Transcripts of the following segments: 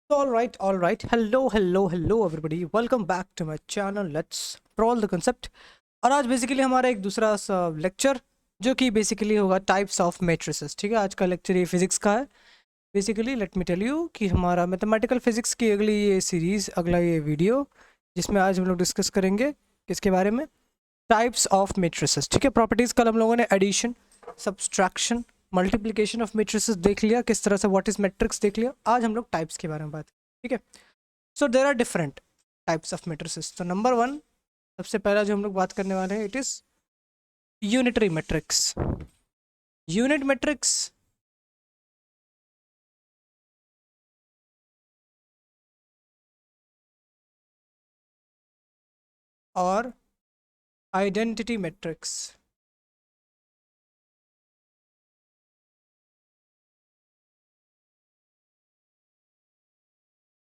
All right. Hello, everybody. Welcome back to my channel. Let's roll the concept. और आज basically हमारा एक दूसरा सा लेक्चर जो कि बेसिकली होगा टाइप्स ऑफ मैट्रिसेस। ठीक है, आज का लेक्चर ये फिजिक्स का है। Basically let me tell you कि हमारा मैथमेटिकल फिजिक्स की अगली ये सीरीज, अगला ये वीडियो जिसमें आज हम लोग डिस्कस करेंगे किसके बारे में, टाइप्स ऑफ मैट्रिसेस। ठीक है, प्रॉपर्टीज कल हम लोगों ने addition, subtraction, multiplication of matrices देख लिया, किस तरह से व्हाट इज मैट्रिक्स देख लिया। आज हम लोग टाइप्स के बारे में बात। ठीक है, so there are different types of matrices. तो नंबर वन, सबसे पहला जो हम लोग बात करने वाले हैं, it is unitary matrix. Unit matrix और आइडेंटिटी मैट्रिक्स।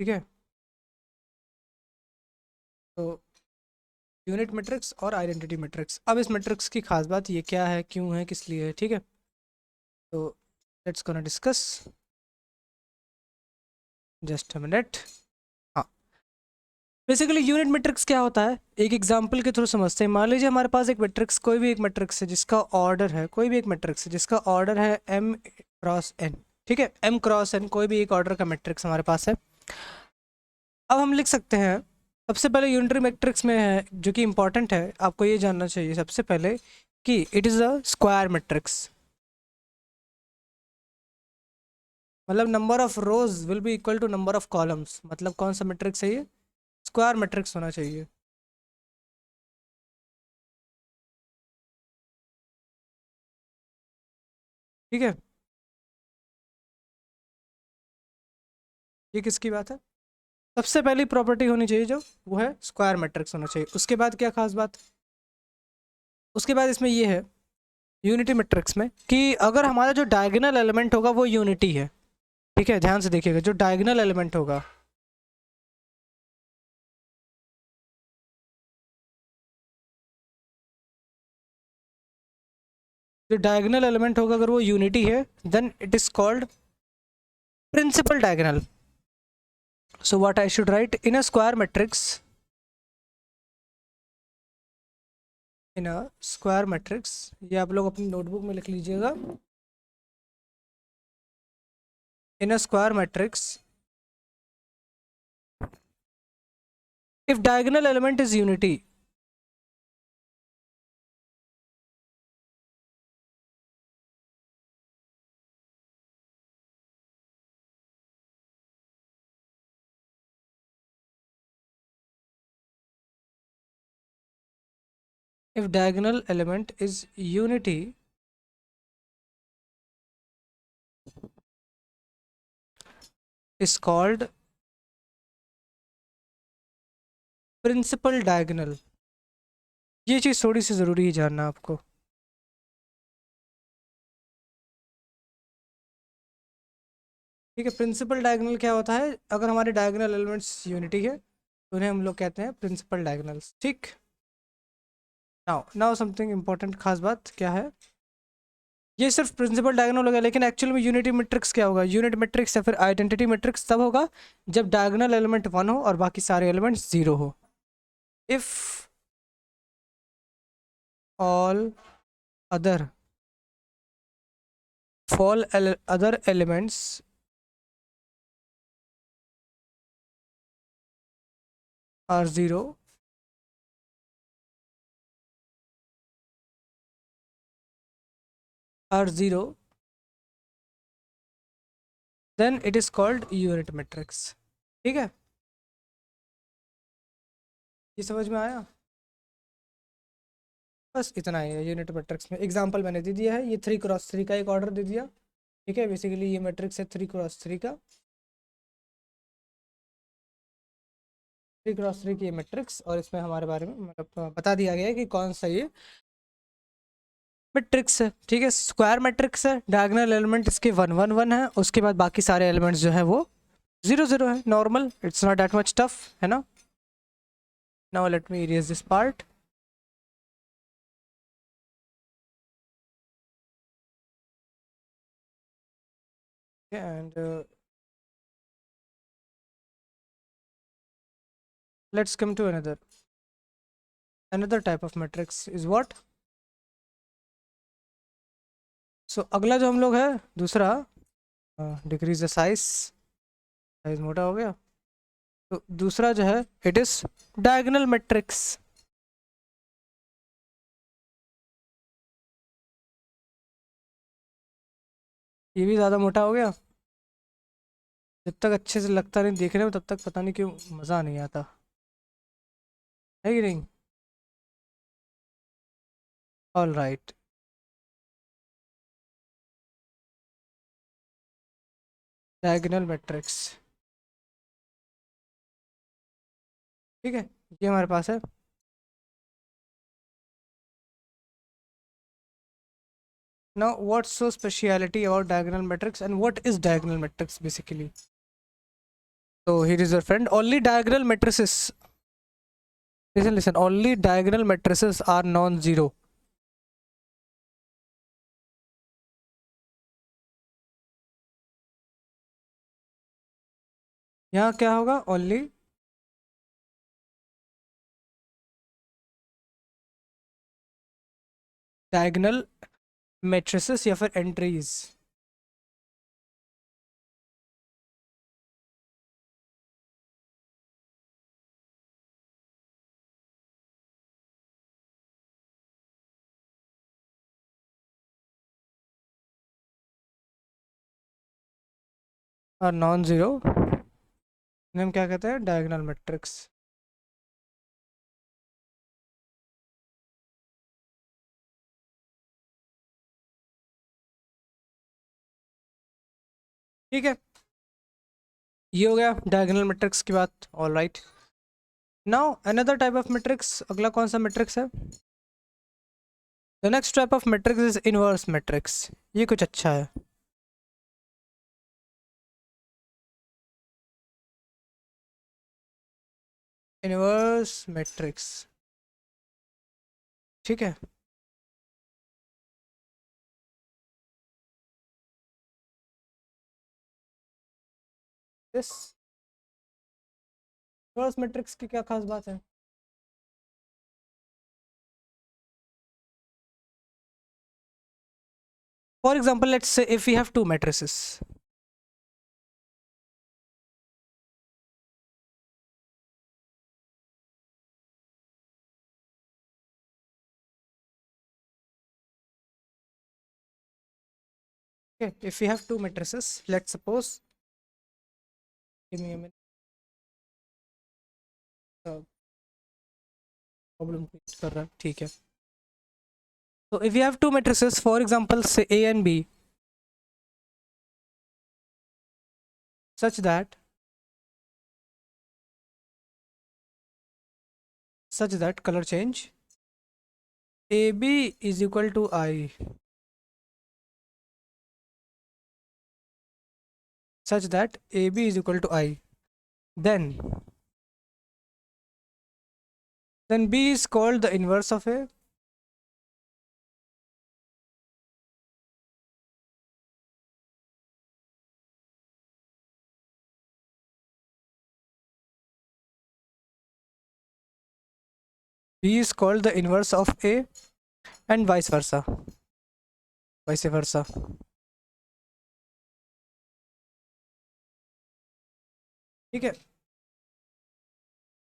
ठीक है, तो यूनिट मैट्रिक्स और आइडेंटिटी मैट्रिक्स। अब इस मैट्रिक्स की खास बात ये क्या है, क्यों है, किस लिए है। ठीक है, तो let's gonna discuss. Just a minute. हाँ, बेसिकली यूनिट मैट्रिक्स क्या होता है, एक एग्जांपल के थ्रू समझते हैं। मान लीजिए हमारे पास एक मैट्रिक्स, कोई भी एक मैट्रिक्स है जिसका ऑर्डर है, कोई भी एक मैट्रिक्स है जिसका ऑर्डर है m क्रॉस n। ठीक है, m क्रॉस n कोई भी एक ऑर्डर का मैट्रिक्स हमारे पास है। अब हम लिख सकते हैं, सबसे पहले यूनिटरी मैट्रिक्स में है जो कि इंपॉर्टेंट है, आपको ये जानना चाहिए सबसे पहले कि it is a square matrix. मतलब number of rows will be equal to number of columns. मतलब कौन सा मैट्रिक्स है ये, स्क्वायर मैट्रिक्स होना चाहिए। ठीक है, ये किसकी बात है, सबसे पहली प्रॉपर्टी होनी चाहिए जो, वो है स्क्वायर मैट्रिक्स होना चाहिए। उसके बाद क्या खास बात, उसके बाद इसमें ये है यूनिटी मैट्रिक्स में कि अगर हमारा जो डायगोनल एलिमेंट होगा वो यूनिटी है। ठीक है, ध्यान से देखिएगा, जो डायगोनल एलिमेंट होगा, जो डायगोनल एलिमेंट होगा अगर वो यूनिटी है, then it is called principal diagonal. So what I should write in a square matrix, in a square matrix, ये आप लोग अपनी नोटबुक में लिख लीजिएगा। In a square matrix, if diagonal element is unity, if diagonal element is unity, is called principal diagonal. ये चीज़ थोड़ी सी ज़रूरी है जानना आपको। ठीक है, प्रिंसिपल डायगोनल क्या होता है, अगर हमारे डायगोनल एलिमेंट्स यूनिटी है तो उन्हें हम लोग कहते हैं प्रिंसिपल डायगोनल्स। ठीक, नाउ नाउ समथिंग इंपॉर्टेंट, खास बात क्या है, ये सिर्फ प्रिंसिपल डायगोनल होगा, लेकिन एक्चुअल में यूनिटी मैट्रिक्स क्या होगा, यूनिट मैट्रिक्स या फिर आइडेंटिटी मैट्रिक्स तब होगा जब डायगोनल एलिमेंट वन हो और बाकी सारे एलिमेंट्स जीरो हो। If all other other elements are zero, then it is called unit matrix। ठीक है, ये समझ में आया, बस इतना ही है यूनिट मैट्रिक्स में। एग्जांपल मैंने दे दिया है, ये 3 क्रॉस 3 का एक ऑर्डर दे दिया। ठीक है, बेसिकली ये मैट्रिक्स है 3 क्रॉस 3 का, 3 क्रॉस 3 की मैट्रिक्स, और इसमें हमारे बारे में मतलब बता दिया गया है कि कौन सा ये मैट्रिक्स है। ठीक है, स्क्वायर मैट्रिक्स है, डायगोनल एलिमेंट इसके 1 1 1 है, उसके बाद बाकी सारे एलिमेंट्स जो है वो 0 0 है। Normal, it's not that much tough, है ना। Now let me erase this part and let's come to another type of matrix is what. So अगला जो हम लोग है दूसरा, डिक्रीज द साइज मोटा हो गया, तो दूसरा जो है इट इज डायगोनल मैट्रिक्स। ये भी ज़्यादा मोटा हो गया, जब तक अच्छे से लगता नहीं देखने में तब तक पता नहीं क्यों मज़ा नहीं आता, है कि नहीं। ऑल राइट, डायगोनल मैट्रिक्स, ठीक है, ये हमारे पास है। Now what's so speciality about diagonal matrix and what is diagonal matrix basically? So here is your friend, only diagonal matrices, listen, only diagonal matrices are non-zero. यहाँ क्या होगा, only diagonal matrices या फिर entries, और non zero हम क्या कहते हैं, डायगोनल मैट्रिक्स। ठीक है, ये हो गया डायगोनल मैट्रिक्स की बात। All right, now another type of matrix, अगला कौन सा मैट्रिक्स है, the next type of matrix is inverse matrix. ये कुछ अच्छा है, इनवर्स मैट्रिक्स, ठीक है। इस इनवर्स मैट्रिक्स की क्या खास बात है, for example let's say if you have to matrices, okay, if we have two matrices, let's suppose, give me a minute, problem कर रहा है, ठीक है। So if you have two matrices, for example say A and B, such that color change AB is equal to I, such that AB is equal to I, then B is called the inverse of A, B is called the inverse of A, and vice versa, ठीक है।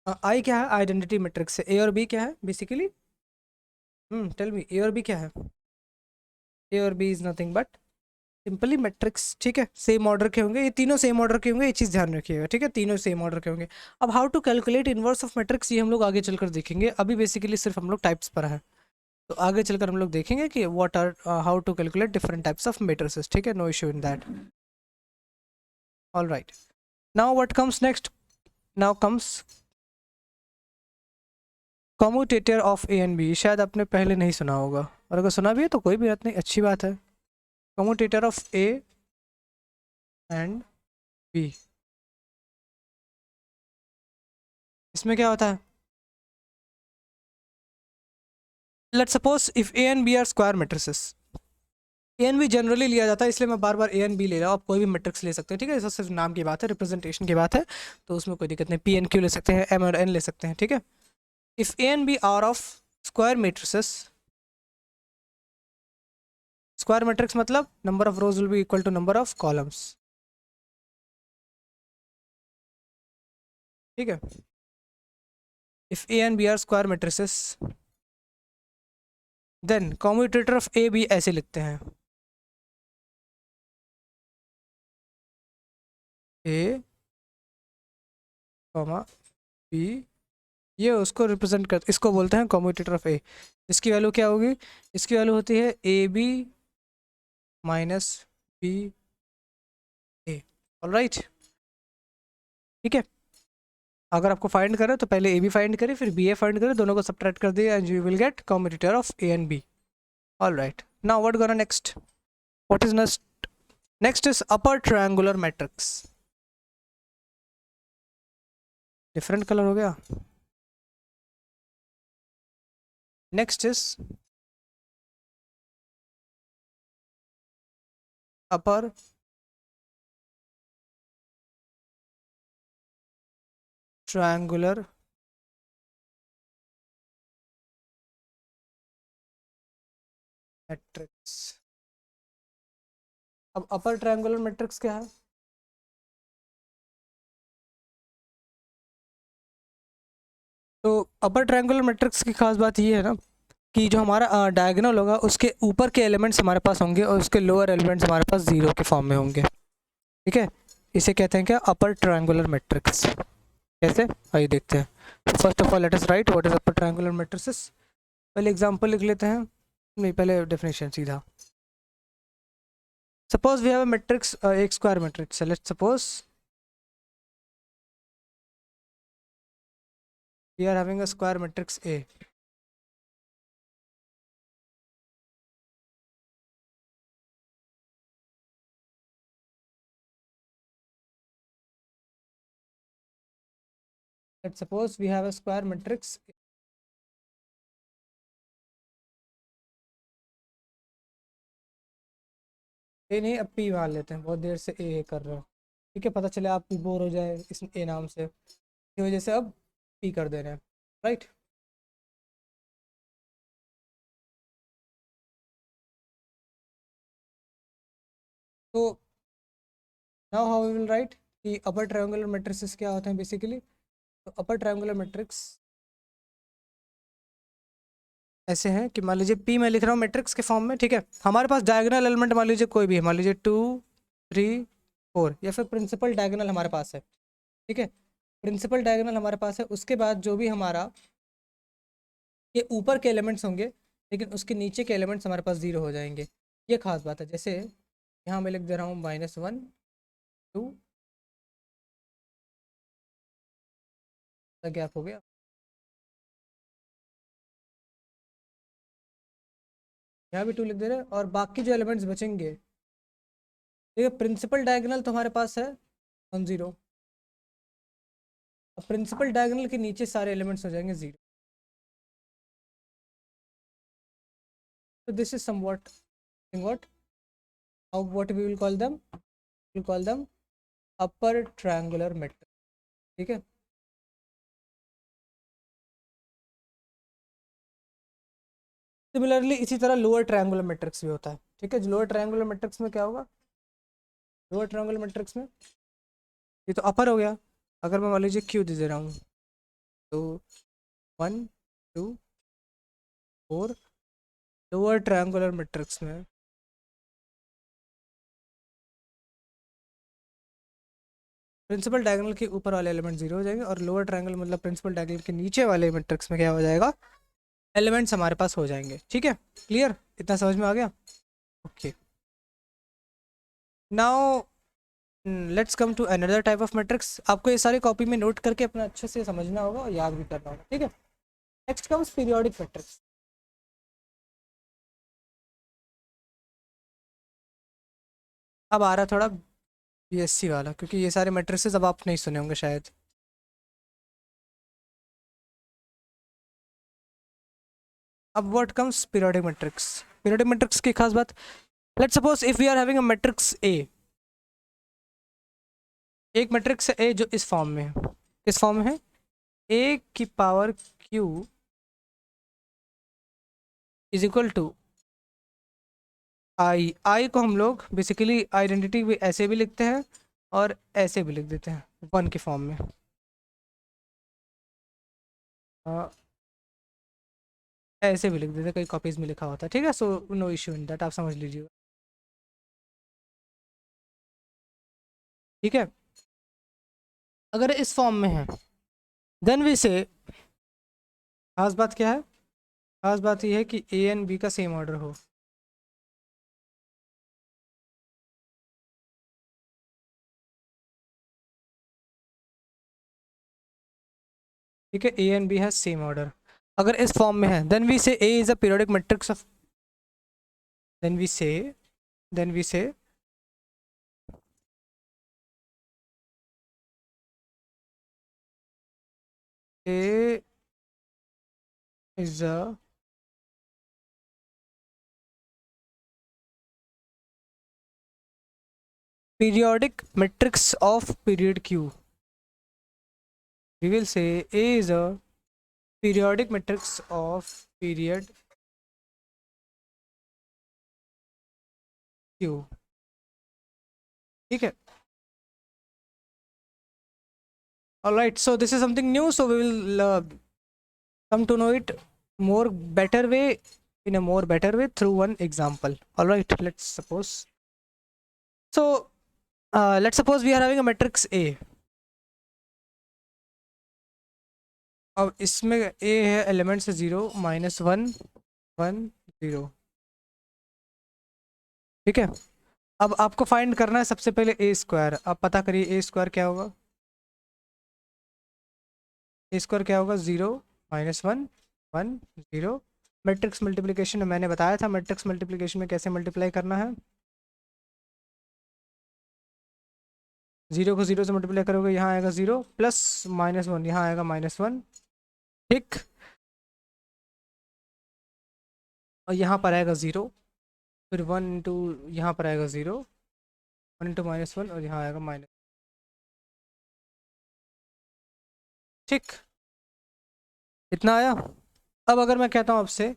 आई क्या है, identity matrix है। A और B क्या है basically, tell me, ए और B क्या है, ए और B is nothing but simply matrix, ठीक है। सेम ऑर्डर के होंगे, ये तीनों सेम ऑर्डर के होंगे, ये चीज़ ध्यान रखिएगा, ठीक है, तीनों सेम ऑर्डर के होंगे। अब how to calculate inverse of matrix, ये हम लोग आगे चलकर देखेंगे, अभी बेसिकली सिर्फ हम लोग टाइप्स पर है, तो आगे चलकर हम लोग देखेंगे कि what are how to calculate different types of matrices, ठीक है, no issue in that. All right, now what comes next, now comes commutator of A and B. शायद आपने पहले नहीं सुना होगा, और अगर सुना भी है तो कोई भी बात नहीं, अच्छी बात है। Commutator of A and B, इसमें क्या होता है, let's suppose if A and B are square matrices, A and B generally लिया जाता है, इसलिए मैं बार बार ए एन बी ले रहा हूँ। आप कोई भी मैट्रिक्स ले सकते हैं, ठीक है, ऐसा सिर्फ नाम की बात है, रिप्रेजेंटेशन की बात है, तो उसमें कोई दिक्कत नहीं। पी एन क्यू ले सकते हैं, एम और एन ले सकते हैं, ठीक है। If A and B are of square matrices, square matrix मतलब number of rows will be equal to number of columns, ठीक है। If A and B are square matrices, then commutator of A B ऐसे लिखते हैं, ए comma B, ये उसको represent कर, इसको बोलते हैं कॉम्यूटेटर ऑफ ए। इसकी वैल्यू क्या होगी? इसकी वैल्यू होती है A B minus B A, alright, ठीक है। अगर आपको फाइंड करें तो पहले ए बी फाइंड करें, फिर बी ए फाइंड करें, दोनों को सब्ट्रैक्ट कर दिए and you will get commutator of A and B, alright. Now what gonna next, what is next? Next is upper triangular matrix. Different colour हो गया। Next is upper triangular matrix. अब upper triangular matrix क्या है? तो अपर triangular matrix की खास बात ये है ना कि जो हमारा डायगोनल होगा उसके ऊपर के एलिमेंट्स हमारे पास होंगे और उसके लोअर एलिमेंट्स हमारे पास जीरो के फॉर्म में होंगे, ठीक है। इसे कहते हैं क्या? Upper triangular matrix. कैसे, आइए देखते हैं। First of all let us write what is upper triangular matrices. पहले एग्जांपल लिख लेते हैं, नहीं पहले डेफिनेशन सीधा। Suppose we have a matrix, एक स्क्वायर मैट्रिक्स है, let's suppose we are having a square matrix A. Let's suppose we have a square matrix, A नहीं, अब पी मान लेते हैं, बहुत देर से ए कर रहे हो, ठीक है, पता चले आप भी बोर हो जाए इस ए नाम से, इस वजह से अब पी कर दे रहे हैं, राइट। तो now how we will write कि अपर ट्रायंगुलर मैट्रिक्स क्या होते हैं बेसिकली। तो अपर ट्रायंगुलर मैट्रिक्स ऐसे हैं कि मान लीजिए पी मैं लिख रहा हूँ मैट्रिक्स के फॉर्म में, ठीक है। हमारे पास डायगोनल एलिमेंट मान लीजिए कोई भी है, मान लीजिए 2 3 4, या फिर प्रिंसिपल डायगोनल हमारे पास है, ठीक है। प्रिंसिपल डायगोनल हमारे पास है, उसके बाद जो भी हमारा ये ऊपर के एलिमेंट्स होंगे, लेकिन उसके नीचे के एलिमेंट्स हमारे पास जीरो हो जाएंगे। ये खास बात है। जैसे यहाँ मैं लिख दे रहा हूँ -1 2, गैप हो गया, यहाँ भी 2 लिख दे रहे हैं, और बाकी जो एलिमेंट्स बचेंगे, देखिए प्रिंसिपल डायगोनल तो हमारे पास है 1 0, अब प्रिंसिपल डायगोनल के नीचे सारे एलिमेंट्स हो जाएंगे 0। तो this is somewhat what how what we will call them, we will call them upper triangular matrix, ठीक है। सिमिलरली इसी तरह लोअर ट्रायंगुलर मैट्रिक्स भी होता है, ठीक है। लोअर ट्रायंगुलर मैट्रिक्स में क्या होगा? लोअर ट्रायंगुलर मैट्रिक्स में ये तो अपर हो गया, अगर मैं मान लीजिए क्यू दे रहा हूँ, तो 1 2 4, लोअर ट्रायंगुलर मैट्रिक्स में प्रिंसिपल डायगोनल के ऊपर वाले एलिमेंट जीरो हो जाएंगे, और लोअर ट्रायंगल मतलब प्रिंसिपल डायगोनल के नीचे वाले मैट्रिक्स में क्या हो जाएगा? एलिमेंट्स हमारे पास हो जाएंगे, ठीक है। क्लियर, इतना समझ में आ गया? Okay, now let's come to another type of matrix. आपको ये सारी कॉपी में नोट करके अपना अच्छे से समझना होगा और याद भी करना होगा, ठीक है। Next comes periodic matrix. अब आ रहा थोड़ा बीएससी वाला, क्योंकि ये सारे मैट्रिक्सेस अब आप नहीं सुने होंगे शायद। अब what comes periodic matrix. Periodic matrix की खास बात, let's suppose if we are having a matrix A, एक मैट्रिक्स ए जो इस फॉर्म में है, किस फॉर्म में है, ए की power Q is equal to I. I को हम लोग बेसिकली आइडेंटिटी भी ऐसे भी लिखते हैं और ऐसे भी लिख देते हैं वन के फॉर्म में। ऐसे भी लिख देते हैं, कई कॉपीज में लिखा होता है, ठीक है। So no issue in that, आप समझ लीजिए, ठीक है। अगर इस फॉर्म में है देन वी से, खास बात क्या है, खास बात यह है कि ए एंड बी का सेम ऑर्डर हो, ठीक है। A and B has same order. अगर इस फॉर्म में है then we say A is a periodic matrix of, then we say, then we say A is a periodic matrix of period q. We will say A is a periodic matrix of period q, ठीक है। All right, so this is something new, so we will come to know it more better way, in a more better way through one example. All right, let's suppose, so let's suppose we are having a matrix A. अब इसमें A है element से 0 -1 1 0, ठीक है। अब आपको find करना है सबसे पहले ए स्क्वायर। आप पता करिए ए स्क्वायर क्या होगा, ए स्क्वायर क्या होगा, 0 -1 1 0। मैट्रिक्स मल्टीप्लिकेशन में मैंने बताया था, मैट्रिक्स मल्टीप्लिकेशन में कैसे मल्टीप्लाई करना है, 0 को 0 से मल्टीप्लाई करोगे, यहाँ आएगा 0 प्लस -1, यहाँ आएगा -1, ठीक। और यहाँ पर आएगा 0, फिर 1 इंटू, यहाँ पर आएगा 0, 1 इंटू -1 और यहाँ आएगा माइनस, ठीक, इतना आया। अब अगर मैं कहता हूँ आपसे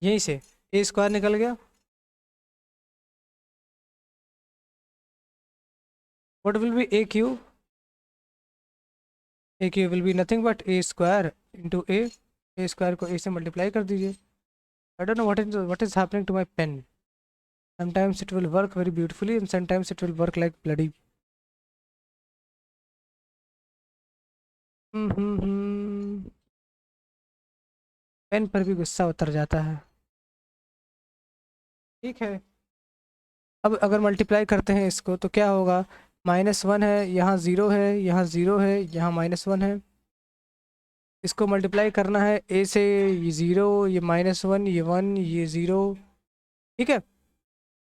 यहीं से ए स्क्वायर निकल गया, what will be A Q, A Q will be nothing but A square into A square को ए से मल्टीप्लाई कर दीजिए। I don't know what is happening to my pen. Sometimes it will work very beautifully and sometimes it will work like bloody. Pen पर भी गुस्सा उतर जाता है, ठीक है। अब अगर मल्टीप्लाई करते हैं इसको तो क्या होगा, -1 है, यहाँ 0 है, यहाँ 0 है, यहाँ -1 है। इसको मल्टीप्लाई करना है ए से, ये 0, ये -1, ये 1, ये 0, ठीक है।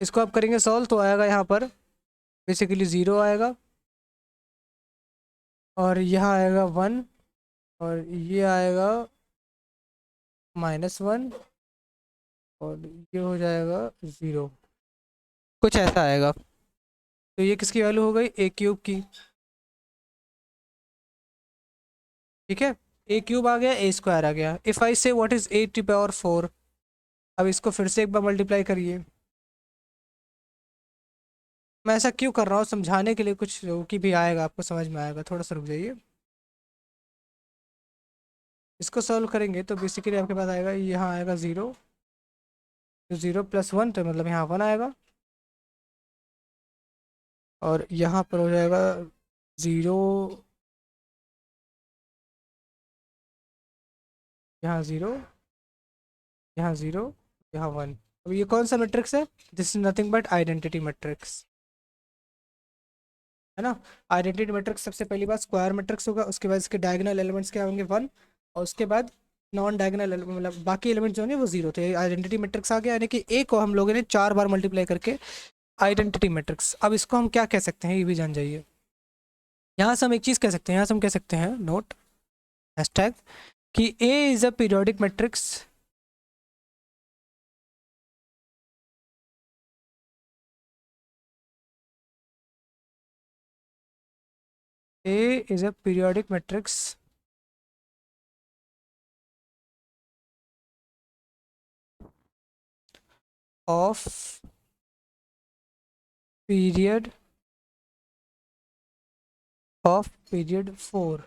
इसको आप करेंगे सॉल्व तो आएगा यहाँ पर बेसिकली 0 आएगा और यहाँ आएगा 1 और ये आएगा -1 और ये हो जाएगा 0, कुछ ऐसा आएगा। तो ये किसकी वैल्यू हो गई, ए क्यूब की, ठीक है। ए क्यूब आ गया, ए स्क्वायर आ गया। If I say what is A to power 4, अब इसको फिर से एक बार मल्टीप्लाई करिए। मैं ऐसा क्यों कर रहा हूँ, समझाने के लिए, कुछ जो कि भी आएगा आपको समझ में आएगा, थोड़ा सा रुक जाइए। इसको सॉल्व करेंगे तो बेसिकली आपके पास आएगा, यहाँ आएगा 0, तो 0 + 1 तो मतलब यहाँ 1 आएगा और यहाँ पर हो जाएगा 0, यहाँ 0, यहाँ 0, यहाँ 1। अब ये कौन सा मैट्रिक्स है, this is nothing but identity matrix, है ना। आइडेंटिटी मैट्रिक्स सबसे पहली बात स्क्वायर मैट्रिक्स होगा, उसके बाद इसके डायगोनल एलिमेंट्स क्या होंगे 1, और उसके बाद नॉन डायगोनल मतलब बाकी एलिमेंट्स जो होंगे वो 0। तो ये आइडेंटिटी मैट्रिक्स आ गया, यानी कि ए को हम लोगों ने 4 बार मल्टीप्लाई करके आइडेंटिटी मैट्रिक्स। अब इसको हम क्या कह सकते हैं ये भी जान जाइए। यहाँ से हम एक चीज़ कह सकते हैं, यहाँ से हम कह सकते हैं नोट हैशटैग कि A is a periodic matrix A is a periodic matrix of period 4.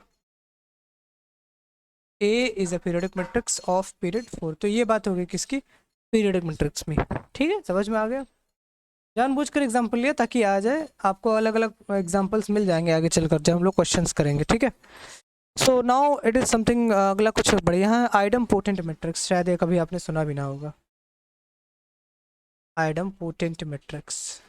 A is a periodic matrix of period 4. तो ये बात हो गई किसकी, पीरियडिक मैट्रिक्स में। ठीक है, समझ में आ गया। जानबूझकर एग्जांपल लिया ताकि आ जाए, आपको अलग अलग एग्जांपल्स मिल जाएंगे आगे चलकर जब हम लोग क्वेश्चंस करेंगे। ठीक है, so now it is something, अगला कुछ बढ़िया है, आइडम पोटेंट मैट्रिक्स। शायद ये कभी आपने सुना भी ना होगा, आइडम पोटेंट मैट्रिक्स।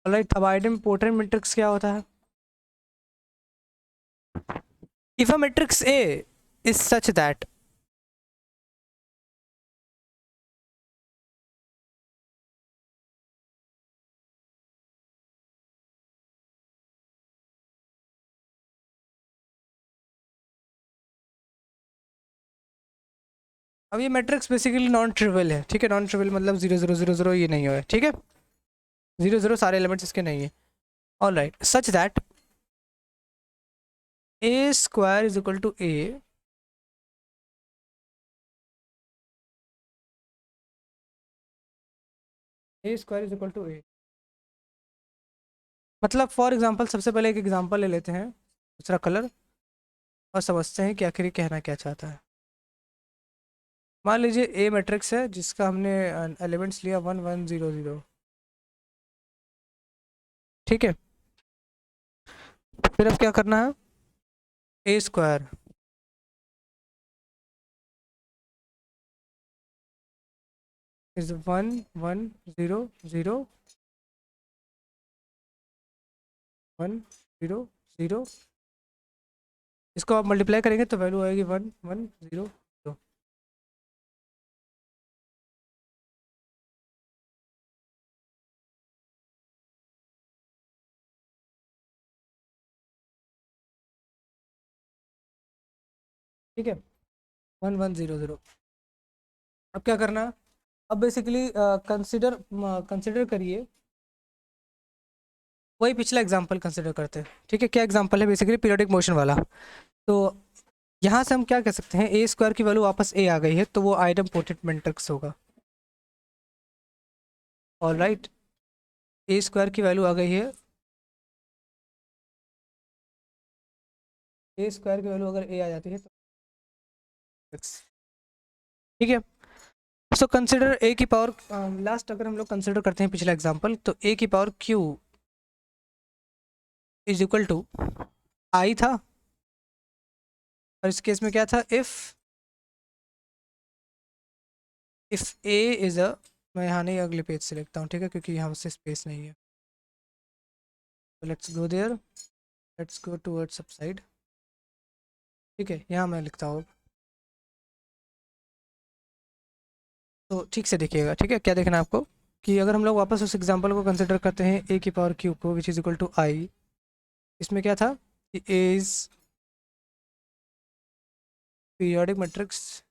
राइट, अब आइडम पोटेंट मैट्रिक्स क्या होता है? If a matrix A is such that, अब ये मैट्रिक्स बेसिकली नॉन ट्रिवियल है। ठीक है, नॉन ट्रिवियल मतलब 0 0 0 0 ये नहीं है। ठीक है, 0 0 सारे एलिमेंट्स इसके नहीं है। All right, such that A square is equal to A, A square is equal to A. मतलब फॉर एग्जांपल, सबसे पहले एक एग्जांपल ले लेते हैं, दूसरा कलर, और समझते हैं कि आखिर ये कहना क्या चाहता है। मान लीजिए ए मैट्रिक्स है जिसका हमने एलिमेंट्स लिया 1 1 0 0। ठीक है, फिर अब क्या करना है, ए स्क्वायर इज 1 1 0 0 1 0 0। इसको आप मल्टीप्लाई करेंगे तो वैल्यू आएगी 1 1 0 0। ठीक है, 1 1 0 0। अब क्या करना है, अब बेसिकली कंसिडर कंसिडर करिए, वही पिछला एग्जांपल कंसिडर करते हैं। ठीक है, क्या एग्जांपल है, बेसिकली पीरियोडिक मोशन वाला। तो यहाँ से हम क्या कह सकते हैं, ए स्क्वायर की वैल्यू वापस ए आ गई है, तो वो आइडम पोटेंट मैट्रिक्स होगा। ऑल राइट, ए स्क्वायर की वैल्यू आ गई है, ए स्क्वायर की वैल्यू अगर ए आ जाती है तो, ठीक है। सो कंसिडर ए की पावर, लास्ट अगर हम लोग कंसिडर करते हैं पिछला एग्जांपल, तो ए की power Q is equal to I था, और इस केस में क्या था, इफ ए इज अ, मैं यहाँ नहीं अगले पेज से लिखता हूँ, ठीक है, क्योंकि यहाँ से स्पेस नहीं है। Let's go there, let's go towards subside. ठीक है, यहाँ मैं लिखता हूँ, तो ठीक से देखिएगा। ठीक है, क्या देखना है आपको, कि अगर हम लोग वापस उस एग्जांपल को कंसिडर करते हैं, ए की पावर क्यू को, which is equal to I, इसमें क्या था कि A is periodic matrix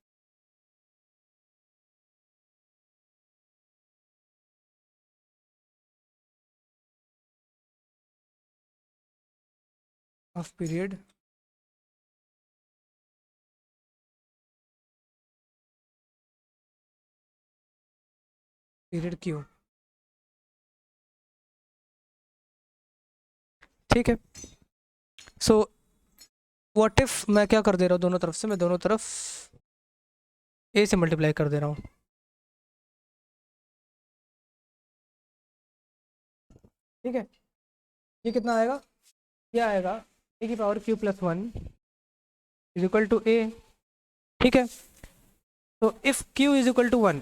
of period period Q. ठीक है, सो व्हाट इफ मैं क्या कर दे रहा हूँ, दोनों तरफ से मैं दोनों तरफ ए से मल्टीप्लाई कर दे रहा हूँ। ठीक है, ये कितना आएगा, ये आएगा ए की power Q plus 1 is equal to A. ठीक है, तो if Q is equal to 1,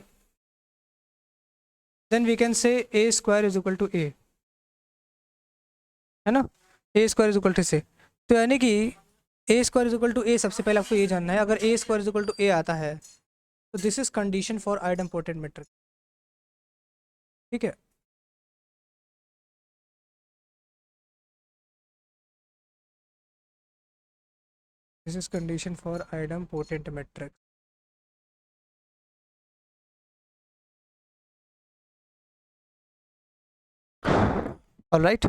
then we can say A square is equal to A, है ना, A square is equal to say. तो यानी कि A square is equal to A, सबसे पहले आपको ये जानना है, अगर A square is equal to A आता है तो this is condition for idem potent matrix. ठीक है, this is condition for idem potent matrix. Alright.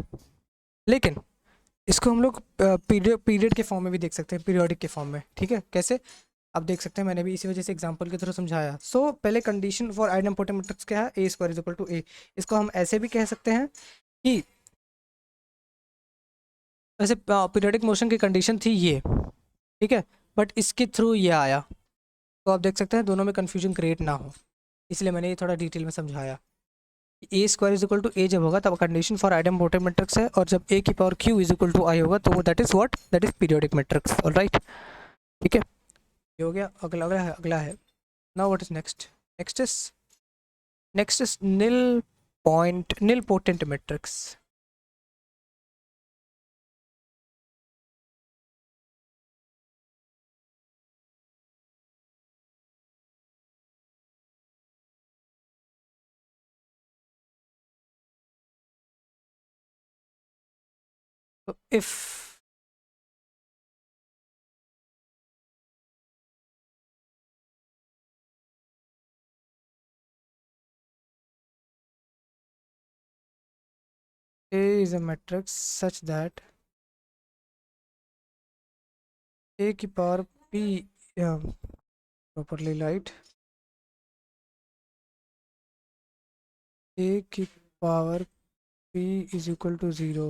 लेकिन इसको हम लोग पीरियड के फॉर्म में भी देख सकते हैं, पीरियोडिक के फॉर्म में, ठीक है। कैसे आप देख सकते हैं, मैंने भी इसी वजह से एग्जांपल के थ्रू समझाया। सो पहले कंडीशन फॉर आइडेम्पोटेंट मैट्रिक्स क्या है, ए स्क्वायर इज इक्वल टू ए। इसको हम ऐसे भी कह सकते हैं कि वैसे पीरियोडिक मोशन की कंडीशन थी ये, ठीक है, बट इसके थ्रू ये आया, तो आप देख सकते हैं दोनों में कन्फ्यूजन क्रिएट ना हो, इसलिए मैंने ये थोड़ा डिटेल में समझाया। ए स्क्वायर इज इक्वल टू ए जब होगा तब कंडीशन फॉर आइडेम्पोटेंट मैट्रिक्स है, और जब ए की power Q is equal to I होगा तो वो that is what, that is periodic matrix. All right, ठीक है, ये हो गया। अगला है now what is next. Next is nilpotent matrix. तो if A is a matrix such that A की power P, properly light, A की power P is equal to 0,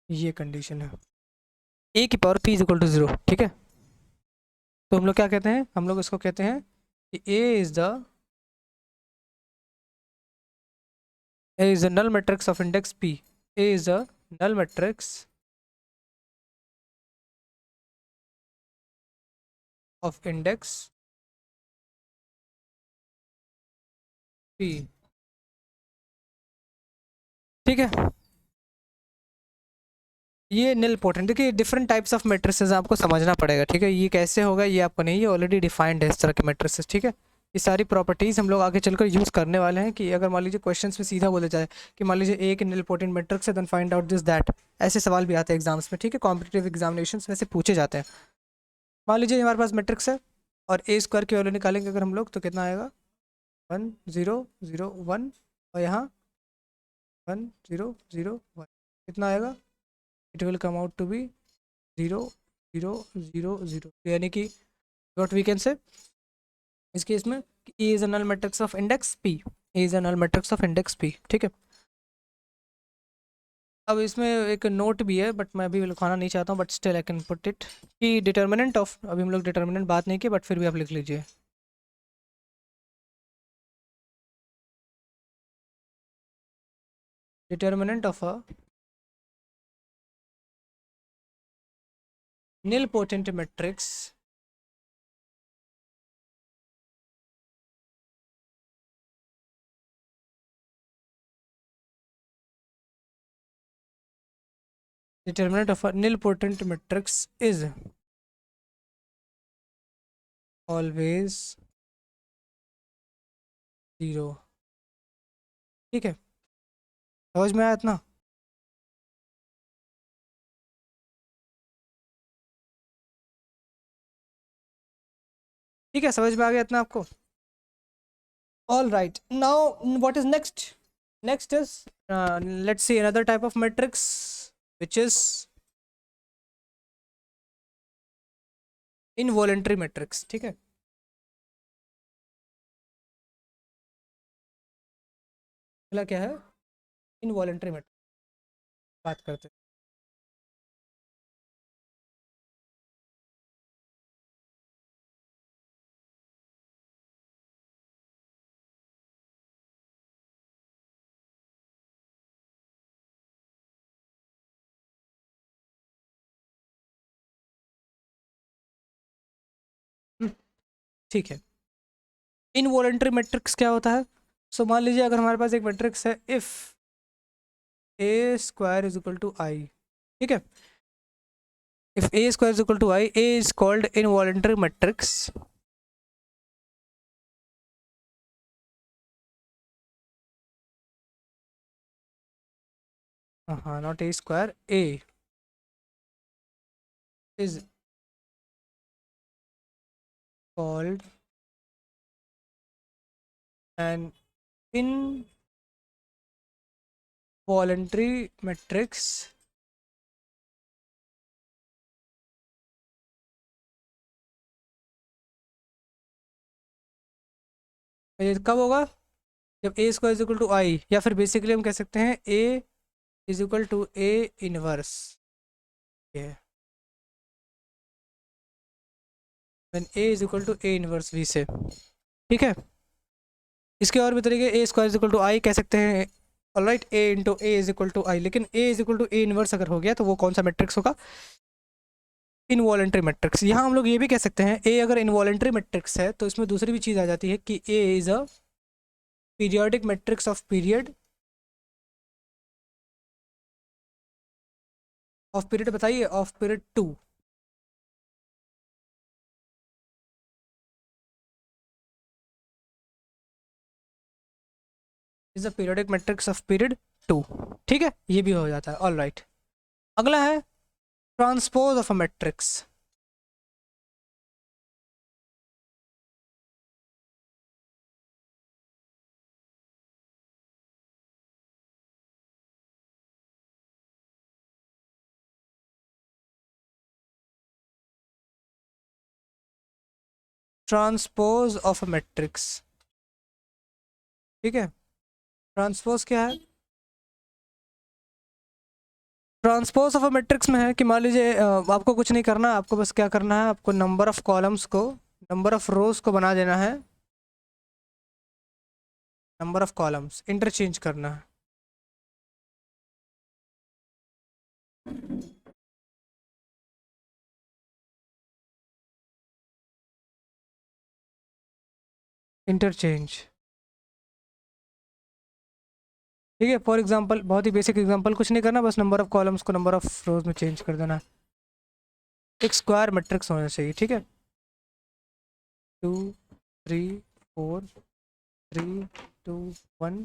ये कंडीशन है। A की power P is equal to 0, ठीक है। तो हम लोग क्या कहते हैं, हम लोग इसको कहते हैं कि A is the null matrix of index P. A is the null matrix of index P, ठीक है। ये निल पोटेंट, देखिए डिफरेंट टाइप्स ऑफ मैट्रिसेस आपको समझना पड़ेगा, ठीक है। ये कैसे होगा ये आपको नहीं, ये ऑलरेडी डिफाइंड है इस तरह के मैट्रिसेस, ठीक है। ये सारी प्रॉपर्टीज़ हम लोग आगे चलकर यूज़ करने वाले हैं कि अगर मान लीजिए क्वेश्चंस में सीधा बोला जाए कि मान लीजिए एक निल पोटेंट मैट्रिक्स है then find out this that, ऐसे सवाल भी आते हैं एग्जाम्स में, ठीक है। कॉम्पिटिटिव एग्जामिनेशन में से पूछे जाते हैं। मान लीजिए हमारे पास मैट्रिक्स है और ए स्क्वायर की वैल्यू निकालेंगे अगर हम लोग, तो कितना आएगा, 1 0 0 1, और यहाँ 1 0 0 1, कितना आएगा, it will come out to be 0 0 0 0, यानी कि व्हाट वी कैन से इस केस में A is a null matrix of index P, A is a null matrix of index P, ठीक है। अब इसमें एक नोट भी है बट मैं अभी लिखवाना नहीं चाहता हूँ, but still I can put it कि डिटर्मिनेंट ऑफ, अभी हम लोग डिटर्मिनेंट बात नहीं की बट फिर भी आप लिख लीजिए। Determinant of a nil potent matrix determinant of a nilpotent matrix is always 0, ठीक है। समझ में आया इतना। ठीक है, समझ में आ गया इतना आपको। All right, now what is next. Next is let's see another type of matrix which is involuntary matrix, ठीक है। अगला क्या है, इनवॉलेंट्री मैट्रिक्स, बात करते हैं। ठीक है, इनवॉलेंट्री मैट्रिक्स क्या होता है। सो मान लीजिए अगर हमारे पास एक मैट्रिक्स है if A square is equal to I, ठीक है। If A square is equal to I, A is called involuntary matrix. Not A square. A is called and involutory matrix ये कब होगा, जब A square is equal to I, या फिर basically हम कह सकते हैं A is equal to A inverse, ये when A is equal to A inverse we say. ठीक है, इसके और भी तरीके, A square is equal to I कह सकते हैं, all right, A into A is equal to I, लेकिन A is equal to A inverse अगर हो गया तो वो कौन सा मैट्रिक्स होगा, इनवॉलेंट्री मैट्रिक्स। यहाँ हम लोग ये भी कह सकते हैं ए अगर इनवॉलेंट्री मैट्रिक्स है तो इसमें दूसरी भी चीज़ आ जाती है कि A is a periodic matrix of period बताइए, of period 2। Is a periodic matrix of period 2। ठीक है, ये भी हो जाता है, ऑल राइट। अगला है transpose of a matrix. Transpose of a matrix, ठीक है, ट्रांसपोज क्या है, ट्रांसपोज ऑफ अ मैट्रिक्स में है कि मान लीजिए आपको कुछ नहीं करना, आपको बस क्या करना है, आपको नंबर ऑफ कॉलम्स को, नंबर ऑफ रोज को बना देना है, नंबर ऑफ कॉलम्स इंटरचेंज करना है। इंटरचेंज, ठीक है, फॉर एग्जांपल बहुत ही बेसिक एग्जांपल, कुछ नहीं करना, बस नंबर ऑफ कॉलम्स को नंबर ऑफ रोज में चेंज कर देना है। एक स्क्वायर मैट्रिक्स होना चाहिए, ठीक है, 2 3 4 3 2 1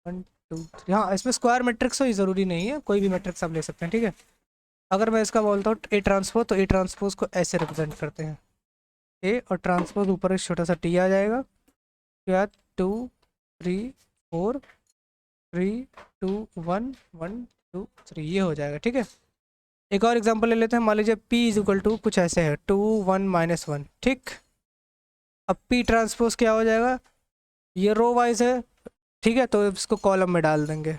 1 2 3। हाँ, इसमें स्क्वायर मैट्रिक्स हो ये ज़रूरी नहीं है, कोई भी मैट्रिक्स आप ले सकते हैं। ठीक है, अगर मैं इसका बोलता हूँ ए ट्रांसपोज, तो ए ट्रांसपोज को ऐसे रिप्रेजेंट करते हैं, ए और ट्रांसपोज ऊपर एक छोटा सा टी आ जाएगा, उसके बाद 2 3 4 3 2 1 1 2 3, ये हो जाएगा। ठीक है, एक और एग्जांपल ले लेते हैं, मान लीजिए p इज इक्वल टू कुछ ऐसे है 2 1 -1। ठीक, अब p ट्रांसपोज क्या हो जाएगा, ये रो वाइज है, ठीक है, तो इसको कॉलम में डाल देंगे।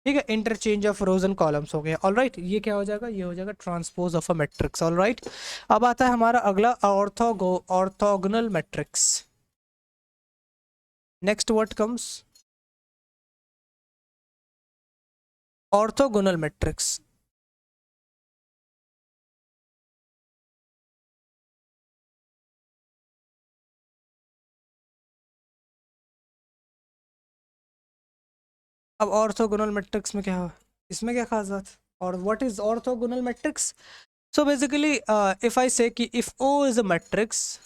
ठीक है, interchange of rose and columns हो गया, ऑल राइट। ये क्या हो जाएगा, ये हो जाएगा transpose of a matrix, all right. अब आता है हमारा अगला orthogonal matrix. Next what comes, orthogonal matrix. अब ऑर्थोगोनल मैट्रिक्स में क्या हो, इसमें क्या खास बात, और what is orthogonal matrix. So basically if I say कि if O is a matrix,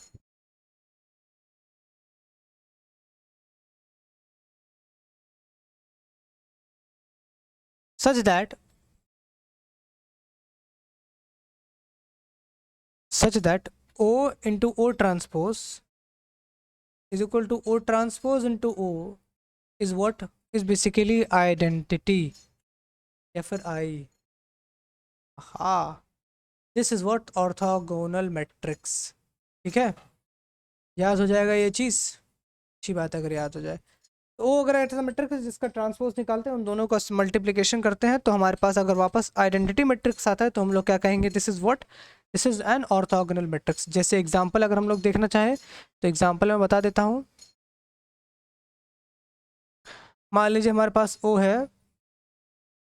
such that O into O transpose is equal to O transpose into O is what, is basically identity, या फिर I, हाँ, this is what orthogonal matrix. ठीक है, याद हो जाएगा ये चीज़, अच्छी बात है अगर याद हो जाए। तो वो अगर ऐसा मैट्रिक्स है जिसका ट्रांसपोज निकालते हैं, उन दोनों का मल्टीप्लिकेशन करते हैं, तो हमारे पास अगर वापस आइडेंटिटी मैट्रिक्स आता है तो हम लोग क्या कहेंगे, this is what, this is an orthogonal matrix. जैसे एग्जांपल अगर हम लोग देखना चाहें तो एग्जांपल मैं बता देता हूँ, मान लीजिए हमारे पास ओ है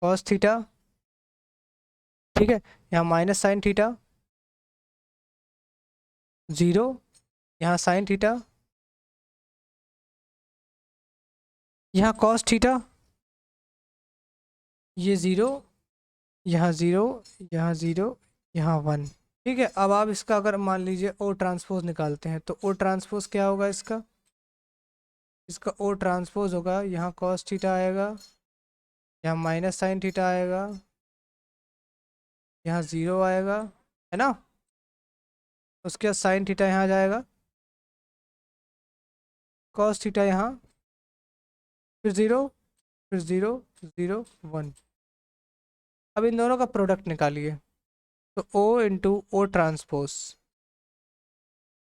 कॉस थीटा, ठीक है, यहाँ माइनस साइन थीटा, 0, यहाँ साइन थीटा, यहाँ कॉस थीटा, ये 0, यहाँ 0, यहाँ 0, यहाँ 1। ठीक है, अब आप इसका अगर मान लीजिए ओ ट्रांसपोज निकालते हैं तो ओ ट्रांसपोज क्या होगा इसका, इसका ओ ट्रांसपोज होगा, यहाँ कॉस थीटा आएगा, यहाँ माइनस साइन थीटा आएगा, यहाँ 0 आएगा, है ना, उसके बाद साइन थीटा यहाँ जाएगा, कॉस थीटा यहाँ, फिर 0, फिर 0, 0, 1। अब इन दोनों का प्रोडक्ट निकालिए, तो O इंटू ओ ट्रांसपोज।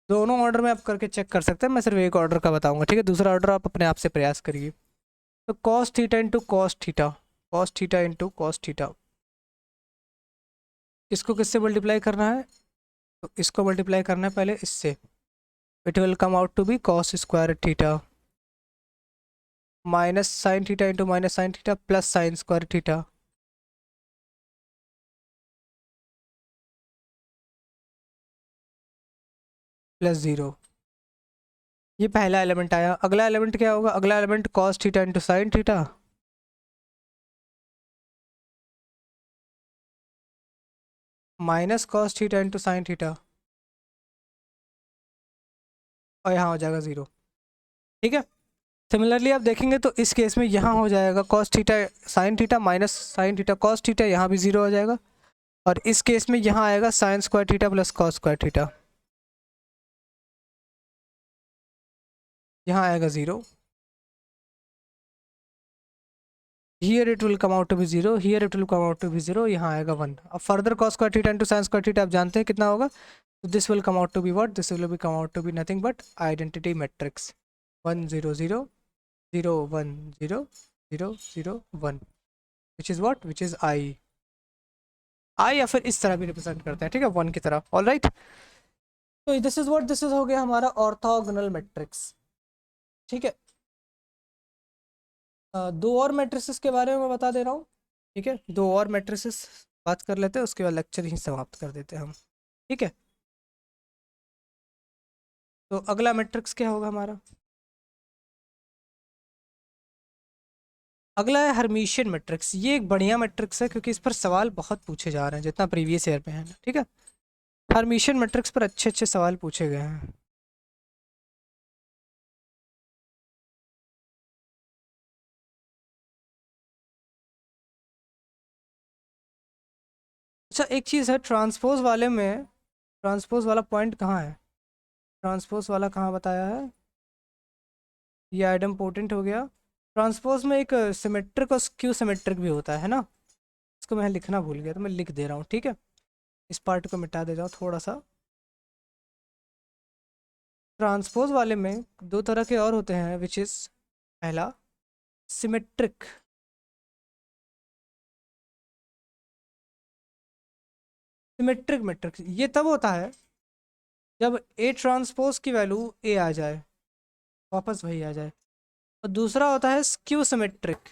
दोनों ऑर्डर में आप करके चेक कर सकते हैं, मैं सिर्फ एक ऑर्डर का बताऊंगा, ठीक है। दूसरा ऑर्डर आप अपने आप से प्रयास करिए। तो cos theta into cos theta, cos theta into cos theta, इसको किससे मल्टीप्लाई करना है? तो इसको मल्टीप्लाई करना है पहले इससे। It will come out to be cos square theta minus sine theta into minus sine theta plus sine square theta plus 0। ये पहला एलिमेंट आया। अगला एलिमेंट क्या होगा? अगला element cos theta into sine theta minus cos theta into sine theta, और यहाँ हो जाएगा 0, ठीक है। सिमिलरली आप देखेंगे तो इस केस में यहाँ हो जाएगा cos theta sine theta minus sine theta cos theta, यहाँ भी 0 हो जाएगा। और इस केस में यहाँ आएगा sine square theta plus cos square theta, यहाँ आएगा 0। Here it will come out to be 0, here it will come out to be 0, यहाँ आएगा 1। अब further cos square theta into sine square theta आप जानते हैं कितना होगा। तो this will come out to be what? This will be come out to be nothing but identity matrix 1 0 0 0 1 0 0 0 1, which is what? Which is I. I या फिर इस तरह भी रिप्रेजेंट करते हैं, ठीक है, 1 की तरह। ऑल राइट, तो this is what, this is हो गया हमारा ऑर्थोगोनल मैट्रिक्स, ठीक है। दो और मैट्रिसेस के बारे में मैं बता दे रहा हूँ, ठीक है। दो और मैट्रिसेस बात कर लेते हैं, उसके बाद लेक्चर ही समाप्त कर देते हैं हम, ठीक है। तो अगला मैट्रिक्स क्या होगा हमारा? अगला है हर्मिशियन मैट्रिक्स। ये एक बढ़िया मैट्रिक्स है क्योंकि इस पर सवाल बहुत पूछे जा रहे हैं, जितना प्रीवियस ईयर में है ना, ठीक है। हर्मिशियन मैट्रिक्स पर अच्छे अच्छे सवाल पूछे गए हैं। अच्छा, एक चीज़ है, ट्रांसपोज वाले में, ट्रांसपोज वाला पॉइंट कहाँ है? ट्रांसपोज वाला कहाँ बताया है? ये आइटम पोर्टेंट हो गया। ट्रांसपोज में एक सिमेट्रिक और स्क्यू सिमेट्रिक भी होता है ना, इसको मैं लिखना भूल गया तो मैं लिख दे रहा हूँ, ठीक है। इस पार्ट को मिटा दे रहा हूँ थोड़ा सा। ट्रांसपोज वाले में दो तरह के और होते हैं, विच इज़ पहला सिमेट्रिक। सिमेट्रिक मैट्रिक्स ये तब होता है जब ए ट्रांसपोज की वैल्यू ए आ जाए, वापस वही आ जाए। और दूसरा होता है skew symmetric.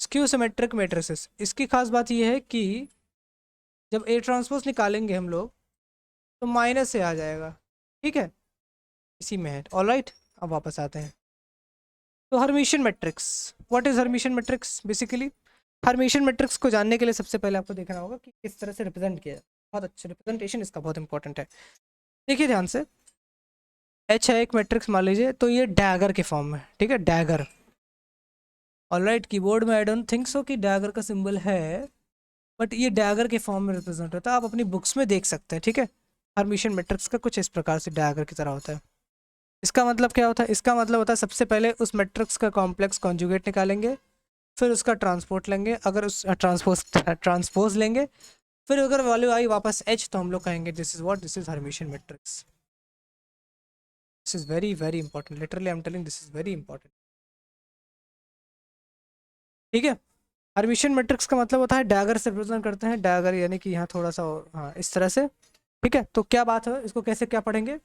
Skew symmetric matrices, इसकी खास बात यह है कि जब ए ट्रांसपोज निकालेंगे हम लोग तो माइनस से आ जाएगा, ठीक है, इसी में है। ऑल राइट, अब वापस आते हैं। तो Hermitian matrix, what is Hermitian matrix? Basically Hermitian matrix को जानने के लिए सबसे पहले आपको देखना होगा कि किस तरह से रिप्रेजेंट किया है। बहुत अच्छा रिप्रेजेंटेशन इसका बहुत इंपॉर्टेंट है। देखिए ध्यान से, एच है एक मैट्रिक्स मान लीजिए, तो ये डैगर के फॉर्म में, ठीक है, डैगर। ऑलराइट, कीबोर्ड में आई डोंट थिंक सो कि डैगर का सिंबल है, बट ये डैगर के फॉर्म में रिप्रेजेंट होता है, आप अपनी बुक्स में देख सकते हैं, ठीक है। हर्मिशियन मैट्रिक्स का कुछ इस प्रकार से डैगर की तरह होता है। इसका मतलब क्या होता है? इसका मतलब होता है सबसे पहले उस मैट्रिक्स का कॉम्प्लेक्स कॉन्जुगेट निकालेंगे, फिर उसका ट्रांसपोर्ट लेंगे, अगर उस ट्रांसपोज लेंगे, फिर अगर वैल्यू आई वापस एच, तो हम लोग कहेंगे this is what, this is Hermitian matrix. This is very very important, literally I am telling, this is very important, ठीक है। हर्मिशियन मैट्रिक्स का मतलब होता है डैगर से रिप्रेजेंट करते हैं, डैगर यानी कि यहाँ थोड़ा सा हाँ इस तरह से, ठीक है। तो क्या बात है, इसको कैसे क्या पढ़ेंगे?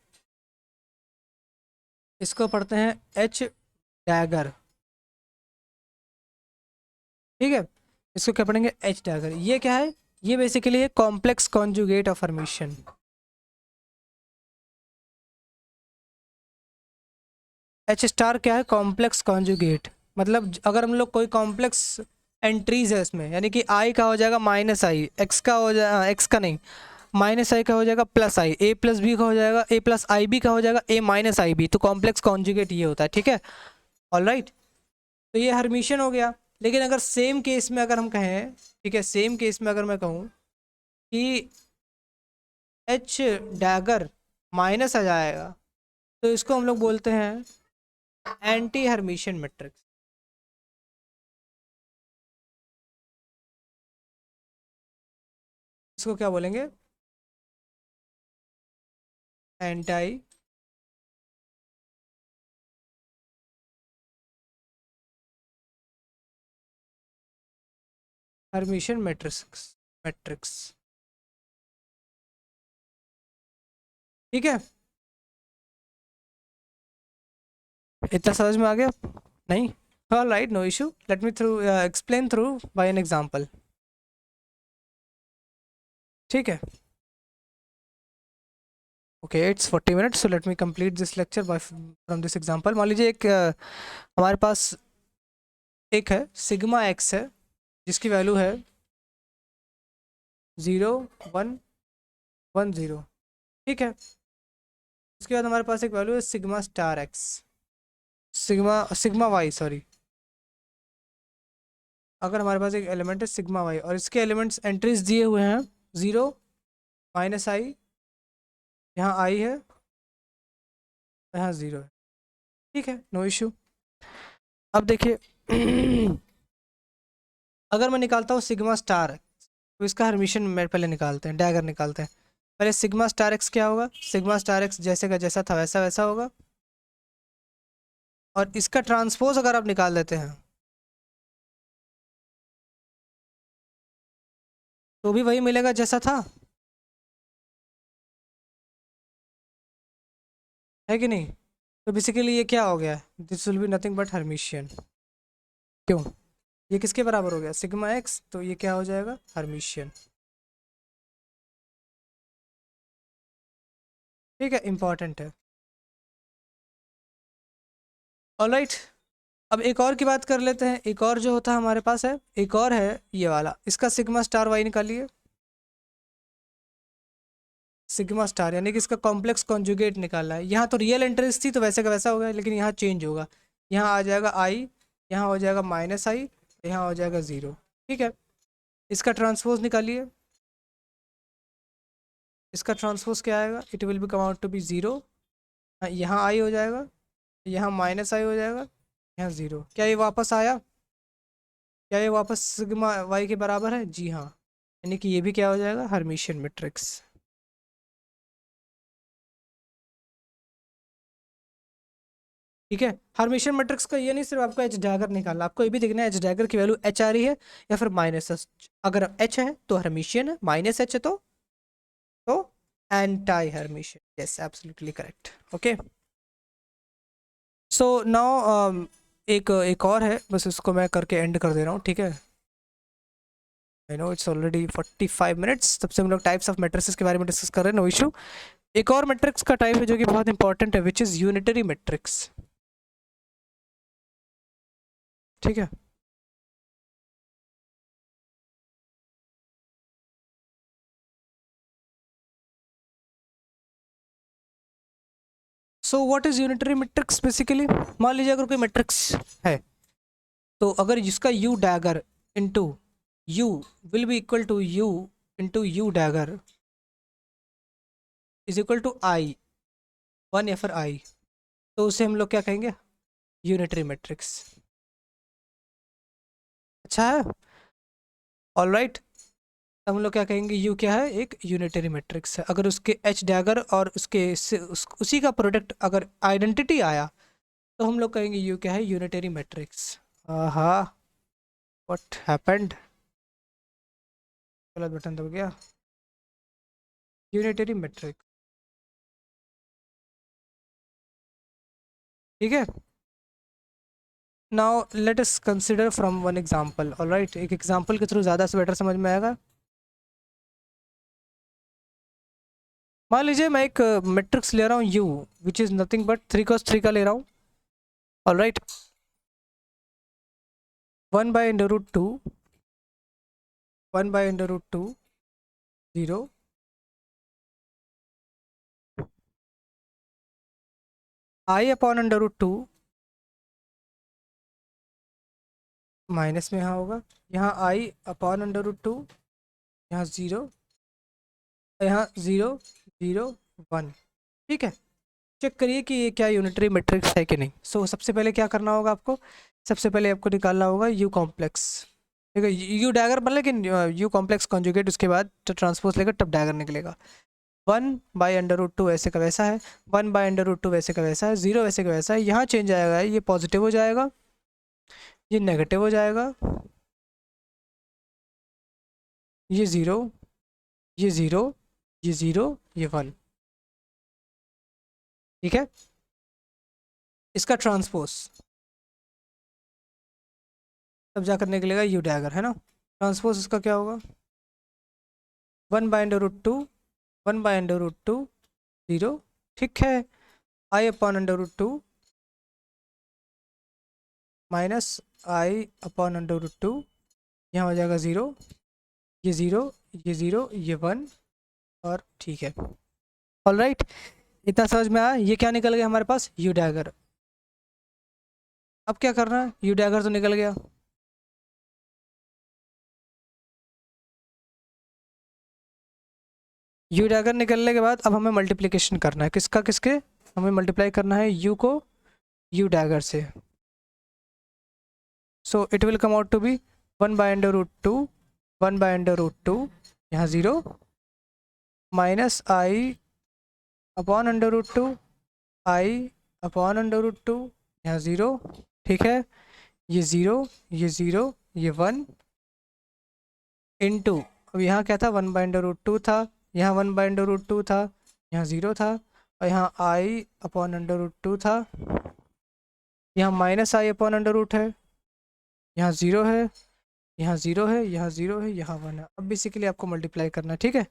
इसको पढ़ते हैं एच डैगर, ठीक है। इसको क्या पढ़ेंगे? H dagger. ये क्या है? ये बेसिकली है complex conjugate of Hermitian. H star क्या है? Complex conjugate. मतलब अगर हम लोग कोई कॉम्प्लेक्स एंट्रीज है इसमें, यानी कि आई का हो जाएगा माइनस आई, एक्स का हो जाएगा, एक्स का नहीं, माइनस आई का हो जाएगा प्लस आई, ए प्लस बी का हो जाएगा, ए प्लस आई बी का हो जाएगा, ए माइनस आई बी, तो कॉम्प्लेक्स कॉन्जुगेट ये होता है, ठीक है। ऑल राइट, तो ये हर्मिशियन हो गया। लेकिन अगर सेम केस में अगर हम कहें, ठीक है, सेम केस में अगर मैं कहूँ कि एच डैगर माइनस आ जाएगा, तो इसको हम लोग बोलते हैं एंटी हर्मिशियन मैट्रिक्स। इसको क्या बोलेंगे? Anti Hermitian matrix. मैट्रिक्स, ठीक है। इतना समझ में आ गया? नहीं? All right, no issue, let me through explain through by an example. ठीक है, okay, it's 40 minutes, so let me complete this lecture by from this example. मान लीजिए एक हमारे पास एक है सिग्मा एक्स है, जिसकी वैल्यू है 0 1 1 0, ठीक है। उसके बाद हमारे पास एक वैल्यू है sigma star X, sigma sigma Y sorry. अगर हमारे पास एक एलिमेंट है सिग्मा वाई और इसके एलिमेंट्स एंट्रीज दिए हुए हैं 0 -i, यहाँ आई है, यहाँ 0 है, ठीक है, नो इशू। अब देखिए अगर मैं निकालता हूँ सिग्मा स्टार, तो इसका हर्मिशियन में पहले निकालते हैं, डैगर निकालते हैं। पहले सिग्मा स्टार एक्स क्या होगा? सिग्मा स्टार एक्स जैसे का जैसा था वैसा वैसा होगा, और इसका ट्रांसपोज अगर आप निकाल देते हैं तो भी वही मिलेगा जैसा था, है कि नहीं? तो बेसिकली ये क्या हो गया? This will B nothing but Hermitian. क्यों? ये किसके बराबर हो गया? सिग्मा एक्स, तो ये क्या हो जाएगा? हर्मिशियन, ठीक है, इंपॉर्टेंट है। ऑलराइट, अब एक और की बात कर लेते हैं। एक और जो होता है हमारे पास है, एक और है ये वाला, इसका सिग्मा स्टार वाई निकालिए। सिग्मा स्टार यानी कि इसका कॉम्प्लेक्स कॉन्जुगेट निकालना है। यहाँ तो रियल एंट्रीज थी तो वैसे का वैसा हो गया, लेकिन यहाँ चेंज होगा। यहाँ आ जाएगा आई, यहाँ हो जाएगा -i, यहाँ हो जाएगा 0, ठीक है। इसका ट्रांसपोज निकालिए। इसका ट्रांसपोज क्या आएगा? It will be come out to be 0, यहाँ आई हो जाएगा, यहाँ -i हो जाएगा, यहाँ 0। क्या ये वापस आया? क्या ये वापस सिग्मा वाई के बराबर है? जी हाँ, यानी कि ये भी क्या हो जाएगा? हर्मिशियन मैट्रिक्स, ठीक है। हर्मिशियन मैट्रिक्स का ये नहीं सिर्फ आपको एच डैगर निकालना, आपको ये भी देखना है एच डैगर की वैल्यू एच आ रही है या फिर -h। अगर एच है तो हर्मिशियन है, -h है तो anti Hermitian. Yes, absolutely correct, okay. So now एक और है, बस इसको मैं करके एंड कर दे रहा हूँ, ठीक है। I know it's already 45 minutes. तब से हम लोग टाइप्स ऑफ मैट्रिक्स के बारे में डिस्कस कर रहे हैं, नो इशू। एक और मैट्रिक्स का टाइप है जो कि बहुत इंपॉर्टेंट है, विच इज़ यूनिटरी मैट्रिक्स, ठीक है। So what is unitary matrix basically? मान लीजिए अगर कोई मैट्रिक्स है, तो अगर इसका U dagger into U will be equal to U into U dagger is equal to I 1 या फिर आई, तो उसे हम लोग क्या कहेंगे? Unitary matrix. अच्छा है, ऑल राइट। हम लोग क्या कहेंगे? यू क्या है? एक यूनिटरी मैट्रिक्स है। अगर उसके एच डैगर और उसी का प्रोडक्ट अगर आइडेंटिटी आया तो हम लोग कहेंगे यू क्या है? Unitary matrix. हाँ, व्हाट हैपेंड? गलत बटन दब गया। यूनिटरी मैट्रिक्स, ठीक है। Now let us consider from one example, alright. एक एग्जांपल के थ्रू ज़्यादा से बेटर समझ में आएगा। मान लीजिए मैं एक मैट्रिक्स ले रहा हूँ you, which is nothing but 3 × 3 का ले रहा हूँ, ऑलराइट। 1/√2, 1/√2, 0, i/√2, माइनस में यहाँ होगा, यहाँ i/√2, यहाँ 0, यहाँ 0 0 1, ठीक है, चेक करिए कि ये क्या यूनिटरी मैट्रिक्स है कि नहीं। सो सबसे पहले क्या करना होगा आपको, सबसे पहले आपको निकालना होगा यू कॉम्प्लेक्स, ठीक है। यू डैगर मतलब कि यू कॉम्प्लेक्स कॉन्जुगेट, उसके बाद तो ट्रांसपोज लेकर तब डैगर निकलेगा। 1/√2 ऐसे का वैसा है, 1/√2 वैसे का वैसा है, 0 वैसे का वैसा है। यहाँ चेंज आएगा, ये पॉजिटिव हो जाएगा, ये नेगेटिव हो जाएगा, ये 0, ये 0, ये 0, ये 1, ठीक है। इसका ट्रांसपोज तब जाकर निकलेगा यू डैगर, है ना। ट्रांसपोज इसका क्या होगा, 1/√2, 1/√2, 0, ठीक है। I/√2 माइनस I/√2, यहाँ हो जाएगा 0, ये 0, ये 0, ये 1, और ठीक है। ऑल राइट, इतना समझ में आया। ये क्या निकल गया हमारे पास, यू डैगर। अब क्या करना है, यू डैगर तो निकल गया, यू डैगर निकलने के बाद अब हमें मल्टीप्लिकेशन करना है, किसका किसके, हमें मल्टीप्लाई करना है यू को यू डैगर से। So it will come out to be 1/√2, 1/√2, यहाँ 0, माइनस I/√2, I/√2, यहाँ 0, ठीक है। ये 0, ये 0, ये 1, इनटू, अब यहाँ क्या था, 1/√2 था, यहाँ 1/√2 था, यहाँ 0 था, और यहाँ I/√2 था, यहाँ माइनस I/√2 है, यहाँ 0 है, यहाँ 0 है, यहाँ 0 है, यहाँ 1 है। अब बेसिकली आपको मल्टीप्लाई करना है, ठीक है।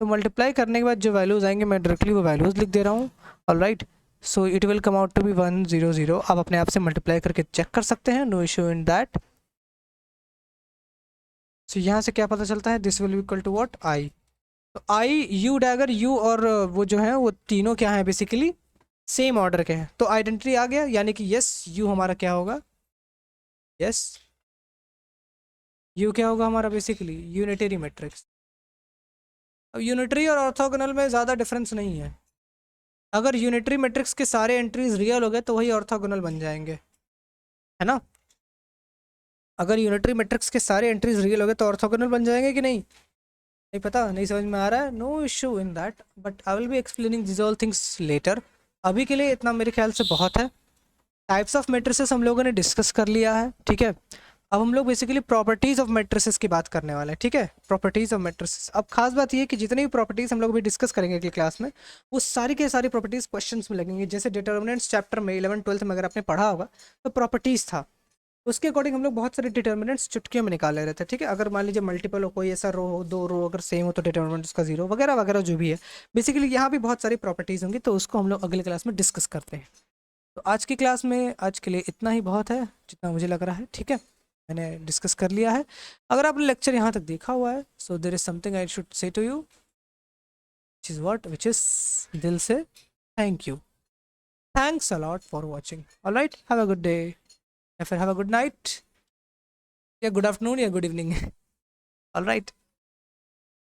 तो मल्टीप्लाई करने के बाद जो वैल्यूज़ आएंगे मैं डायरेक्टली वो वैल्यूज़ लिख दे रहा हूँ। Alright, so it will come out to be 100। आप अपने आप से मल्टीप्लाई करके चेक कर सकते हैं, no issue in that. So यहाँ से क्या पता चलता है, this will be equal to what, I. तो आई, यू डैगर, यू और वो जो है वो तीनों क्या है, बेसिकली सेम ऑर्डर के हैं। तो आइडेंटिटी आ गया, यानी कि यस यू हमारा क्या होगा, यस यू क्या होगा हमारा, बेसिकली यूनिटरी मैट्रिक्स। अब यूनिटरी और ऑर्थोगोनल में ज़्यादा डिफरेंस नहीं है। अगर यूनिटरी मैट्रिक्स के सारे एंट्रीज रियल हो गए तो वही ऑर्थोगोनल बन जाएंगे, है ना। अगर यूनिटरी मैट्रिक्स के सारे एंट्रीज रियल हो गए तो ऑर्थोगोनल बन जाएंगे कि नहीं, नहीं पता, नहीं समझ में आ रहा है, no issue in that, but I will be explaining this all things later. अभी के लिए इतना मेरे ख्याल से बहुत है। टाइप्स ऑफ मैट्रिसेस हम लोगों ने डिस्कस कर लिया है, ठीक है। अब हम लोग बेसिकली प्रॉपर्टीज़ ऑफ मैट्रिसेस की बात करने वाले हैं, ठीक है। प्रॉपर्टीज़ ऑफ मैट्रिसेस, अब खास बात ये है कि जितनी भी प्रॉपर्टीज़ हम लोग अभी डिस्कस करेंगे अगली क्लास में, वो सारी के सारी प्रॉपर्टीज़ क्वेश्चंस में लगेंगे। जैसे डिटर्मिनेंट्स चैप्टर में 11th-12th में अगर आपने पढ़ा होगा तो प्रॉपर्टीज़ था, उसके अकॉर्डिंग हम लोग बहुत सारे डिटर्मिनेंट्स चुटकियों में निकाले रहते हैं, ठीक है। अगर मान लीजिए मल्टीपल हो, कोई ऐसा रो हो, दो रो अगर सेम हो तो डिटर्मिनेंट उसका 0 वगैरह वगैरह जो भी है। बेसिकली यहाँ भी बहुत सारी प्रॉपर्टीज़ होंगी, तो उसको हम लोग अगले क्लास में डिस्कस करते हैं। तो आज की क्लास में आज के लिए इतना ही बहुत है, जितना मुझे लग रहा है, ठीक है। मैंने डिस्कस कर लिया है। अगर आपने लेक्चर यहाँ तक देखा हुआ है, so there is something I should say to you, which is what, which is दिल से thank you, thanks a lot for watching. Alright, have a good day, या फिर हैव अ गुड नाइट, या गुड आफ्टरनून, या good evening. Alright.